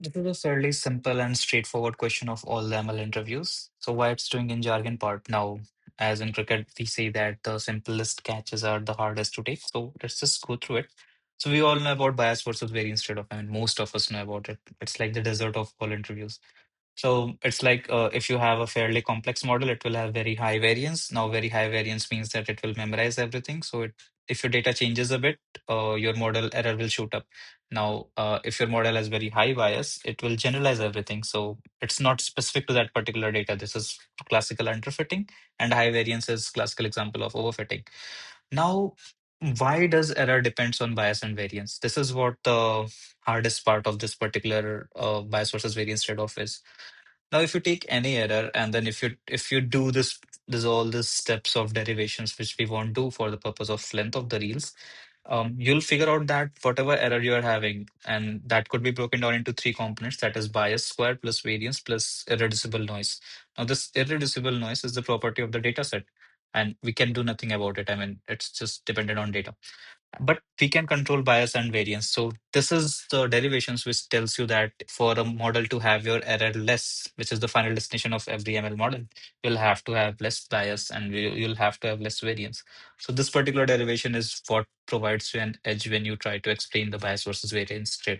This is a fairly simple and straightforward question of all the ML interviews. So why it's doing in jargon part now, as in cricket, we say that the simplest catches are the hardest to take. So let's just go through it. So we all know about bias versus variance trade-off. I mean, most of us know about it. It's like the dessert of all interviews. So it's like if you have a fairly complex model, it will have very high variance. Now, very high variance means that it will memorize everything. So if your data changes a bit, your model error will shoot up. Now, if your model has very high bias, it will generalize everything. So it's not specific to that particular data. This is classical underfitting, and high variance is classical example of overfitting. Now, why does error depends on bias and variance? This is what the hardest part of this particular bias versus variance trade-off is. Now, if you take any error and then if you do this all these steps of derivations which we won't do for the purpose of length of the reels, you'll figure out that whatever error you are having, and that could be broken down into three components, that is bias square plus variance plus irreducible noise. Now, this irreducible noise is the property of the data set, and we can do nothing about it. I mean, it's just dependent on data. But we can control bias and variance. So this is the derivations which tells you that for a model to have your error less, which is the final destination of every ML model, you'll have to have less bias and you'll have to have less variance. So this particular derivation is what provides you an edge when you try to explain the bias versus variance trade-off.